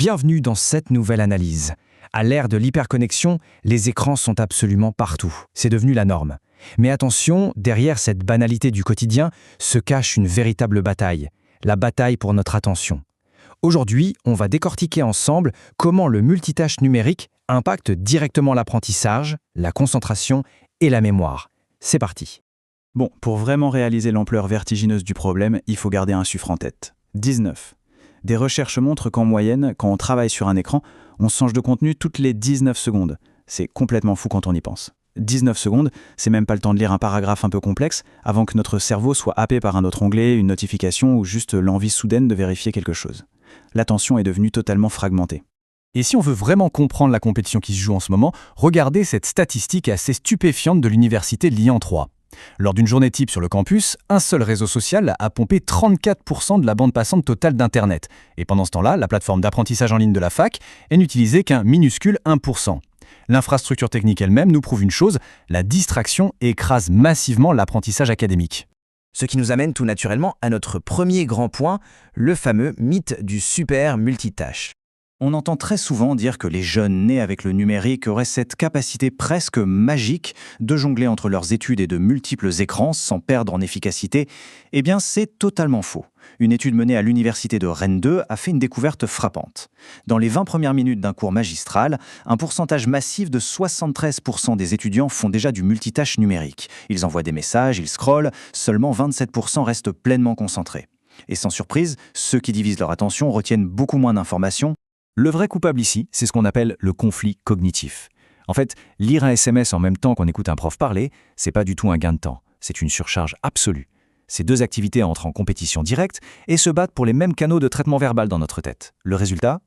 Bienvenue dans cette nouvelle analyse. À l'ère de l'hyperconnexion, les écrans sont absolument partout. C'est devenu la norme. Mais attention, derrière cette banalité du quotidien se cache une véritable bataille. La bataille pour notre attention. Aujourd'hui, on va décortiquer ensemble comment le multitâche numérique impacte directement l'apprentissage, la concentration et la mémoire. C'est parti. Bon, pour vraiment réaliser l'ampleur vertigineuse du problème, il faut garder un chiffre en tête. 19. Des recherches montrent qu'en moyenne, quand on travaille sur un écran, on change de contenu toutes les 19 secondes. C'est complètement fou quand on y pense. 19 secondes, c'est même pas le temps de lire un paragraphe un peu complexe avant que notre cerveau soit happé par un autre onglet, une notification ou juste l'envie soudaine de vérifier quelque chose. L'attention est devenue totalement fragmentée. Et si on veut vraiment comprendre la compétition qui se joue en ce moment, regardez cette statistique assez stupéfiante de l'université de Lyon 3. Lors d'une journée type sur le campus, un seul réseau social a pompé 34% de la bande passante totale d'Internet. Et pendant ce temps-là, la plateforme d'apprentissage en ligne de la fac, elle n'utilisait qu'un minuscule 1%. L'infrastructure technique elle-même nous prouve une chose, la distraction écrase massivement l'apprentissage académique. Ce qui nous amène tout naturellement à notre premier grand point, le fameux mythe du super multitâche. On entend très souvent dire que les jeunes nés avec le numérique auraient cette capacité presque magique de jongler entre leurs études et de multiples écrans sans perdre en efficacité. Eh bien, c'est totalement faux. Une étude menée à l'université de Rennes 2 a fait une découverte frappante. Dans les 20 premières minutes d'un cours magistral, un pourcentage massif de 73% des étudiants font déjà du multitâche numérique. Ils envoient des messages, ils scrollent, seulement 27% restent pleinement concentrés. Et sans surprise, ceux qui divisent leur attention retiennent beaucoup moins d'informations. Le vrai coupable ici, c'est ce qu'on appelle le conflit cognitif. En fait, lire un SMS en même temps qu'on écoute un prof parler, c'est pas du tout un gain de temps, c'est une surcharge absolue. Ces deux activités entrent en compétition directe et se battent pour les mêmes canaux de traitement verbal dans notre tête. Le résultat ?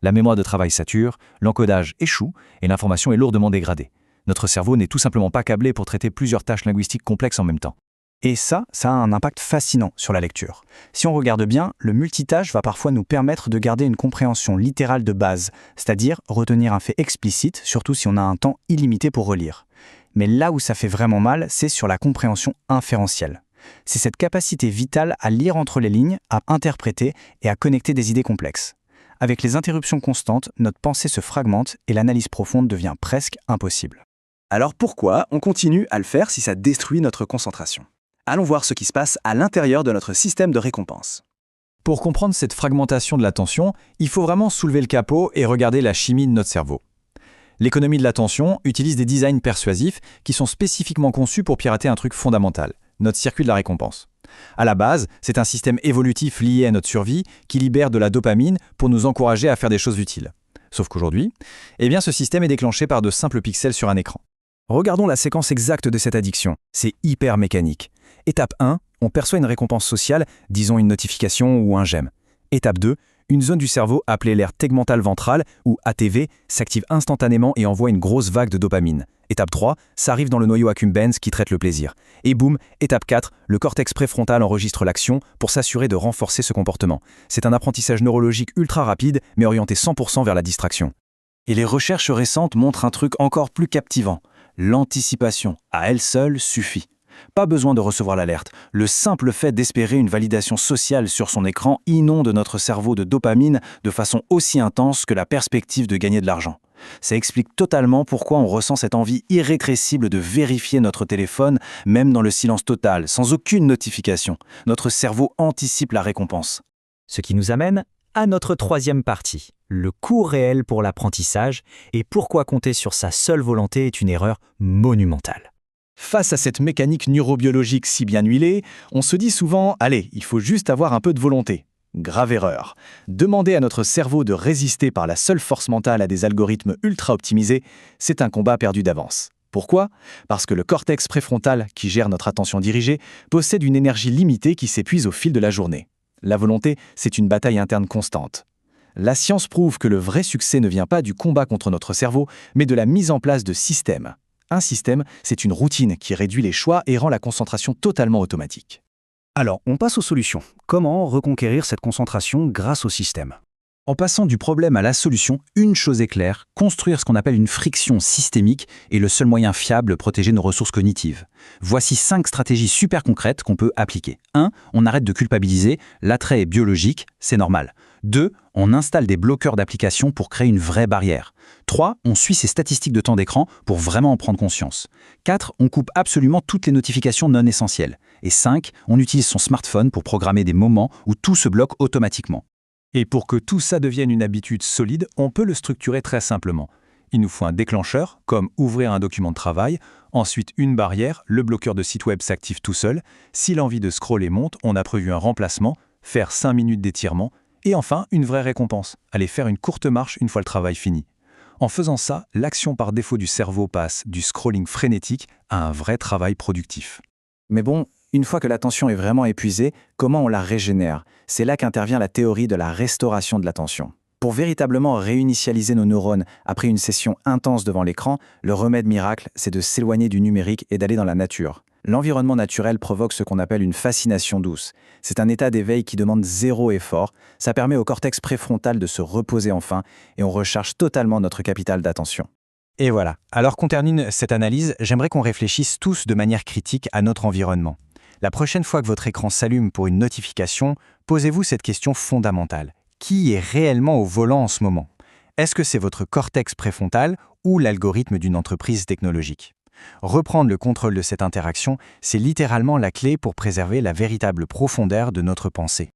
La mémoire de travail sature, l'encodage échoue et l'information est lourdement dégradée. Notre cerveau n'est tout simplement pas câblé pour traiter plusieurs tâches linguistiques complexes en même temps. Et ça a un impact fascinant sur la lecture. Si on regarde bien, le multitâche va parfois nous permettre de garder une compréhension littérale de base, c'est-à-dire retenir un fait explicite, surtout si on a un temps illimité pour relire. Mais là où ça fait vraiment mal, c'est sur la compréhension inférentielle. C'est cette capacité vitale à lire entre les lignes, à interpréter et à connecter des idées complexes. Avec les interruptions constantes, notre pensée se fragmente et l'analyse profonde devient presque impossible. Alors pourquoi on continue à le faire si ça détruit notre concentration ? Allons voir ce qui se passe à l'intérieur de notre système de récompense. Pour comprendre cette fragmentation de l'attention, il faut vraiment soulever le capot et regarder la chimie de notre cerveau. L'économie de l'attention utilise des designs persuasifs qui sont spécifiquement conçus pour pirater un truc fondamental, notre circuit de la récompense. À la base, c'est un système évolutif lié à notre survie qui libère de la dopamine pour nous encourager à faire des choses utiles. Sauf qu'aujourd'hui, ce système est déclenché par de simples pixels sur un écran. Regardons la séquence exacte de cette addiction. C'est hyper mécanique. Étape 1, on perçoit une récompense sociale, disons une notification ou un j'aime. Étape 2, une zone du cerveau appelée l'aire tegmentale ventrale, ou ATV, s'active instantanément et envoie une grosse vague de dopamine. Étape 3, ça arrive dans le noyau accumbens qui traite le plaisir. Et boum, étape 4, le cortex préfrontal enregistre l'action pour s'assurer de renforcer ce comportement. C'est un apprentissage neurologique ultra rapide, mais orienté 100% vers la distraction. Et les recherches récentes montrent un truc encore plus captivant. L'anticipation, à elle seule, suffit. Pas besoin de recevoir l'alerte. Le simple fait d'espérer une validation sociale sur son écran inonde notre cerveau de dopamine de façon aussi intense que la perspective de gagner de l'argent. Ça explique totalement pourquoi on ressent cette envie irrépressible de vérifier notre téléphone, même dans le silence total, sans aucune notification. Notre cerveau anticipe la récompense. Ce qui nous amène à notre troisième partie, le coût réel pour l'apprentissage et pourquoi compter sur sa seule volonté est une erreur monumentale. Face à cette mécanique neurobiologique si bien huilée, on se dit souvent « Allez, il faut juste avoir un peu de volonté ». Grave erreur. Demander à notre cerveau de résister par la seule force mentale à des algorithmes ultra optimisés, c'est un combat perdu d'avance. Pourquoi ? Parce que le cortex préfrontal, qui gère notre attention dirigée, possède une énergie limitée qui s'épuise au fil de la journée. La volonté, c'est une bataille interne constante. La science prouve que le vrai succès ne vient pas du combat contre notre cerveau, mais de la mise en place de systèmes. Un système, c'est une routine qui réduit les choix et rend la concentration totalement automatique. Alors, on passe aux solutions. Comment reconquérir cette concentration grâce au système ? En passant du problème à la solution, une chose est claire, construire ce qu'on appelle une friction systémique est le seul moyen fiable de protéger nos ressources cognitives. Voici 5 stratégies super concrètes qu'on peut appliquer. 1. On arrête de culpabiliser, l'attrait est biologique, c'est normal. 2. On installe des bloqueurs d'applications pour créer une vraie barrière. 3. On suit ses statistiques de temps d'écran pour vraiment en prendre conscience. 4. On coupe absolument toutes les notifications non essentielles. Et 5. On utilise son smartphone pour programmer des moments où tout se bloque automatiquement. Et pour que tout ça devienne une habitude solide, on peut le structurer très simplement. Il nous faut un déclencheur, comme ouvrir un document de travail, ensuite une barrière, le bloqueur de site web s'active tout seul, si l'envie de scroller monte, on a prévu un remplacement, faire 5 minutes d'étirement, et enfin une vraie récompense, aller faire une courte marche une fois le travail fini. En faisant ça, l'action par défaut du cerveau passe du scrolling frénétique à un vrai travail productif. Mais bon, une fois que l'attention est vraiment épuisée, comment on la régénère? C'est là qu'intervient la théorie de la restauration de l'attention. Pour véritablement réinitialiser nos neurones après une session intense devant l'écran, le remède miracle, c'est de s'éloigner du numérique et d'aller dans la nature. L'environnement naturel provoque ce qu'on appelle une fascination douce. C'est un état d'éveil qui demande zéro effort, ça permet au cortex préfrontal de se reposer enfin et on recharge totalement notre capital d'attention. Et voilà, alors qu'on termine cette analyse, j'aimerais qu'on réfléchisse tous de manière critique à notre environnement. La prochaine fois que votre écran s'allume pour une notification, posez-vous cette question fondamentale. Qui est réellement au volant en ce moment? Est-ce que c'est votre cortex préfrontal ou l'algorithme d'une entreprise technologique? Reprendre le contrôle de cette interaction, c'est littéralement la clé pour préserver la véritable profondeur de notre pensée.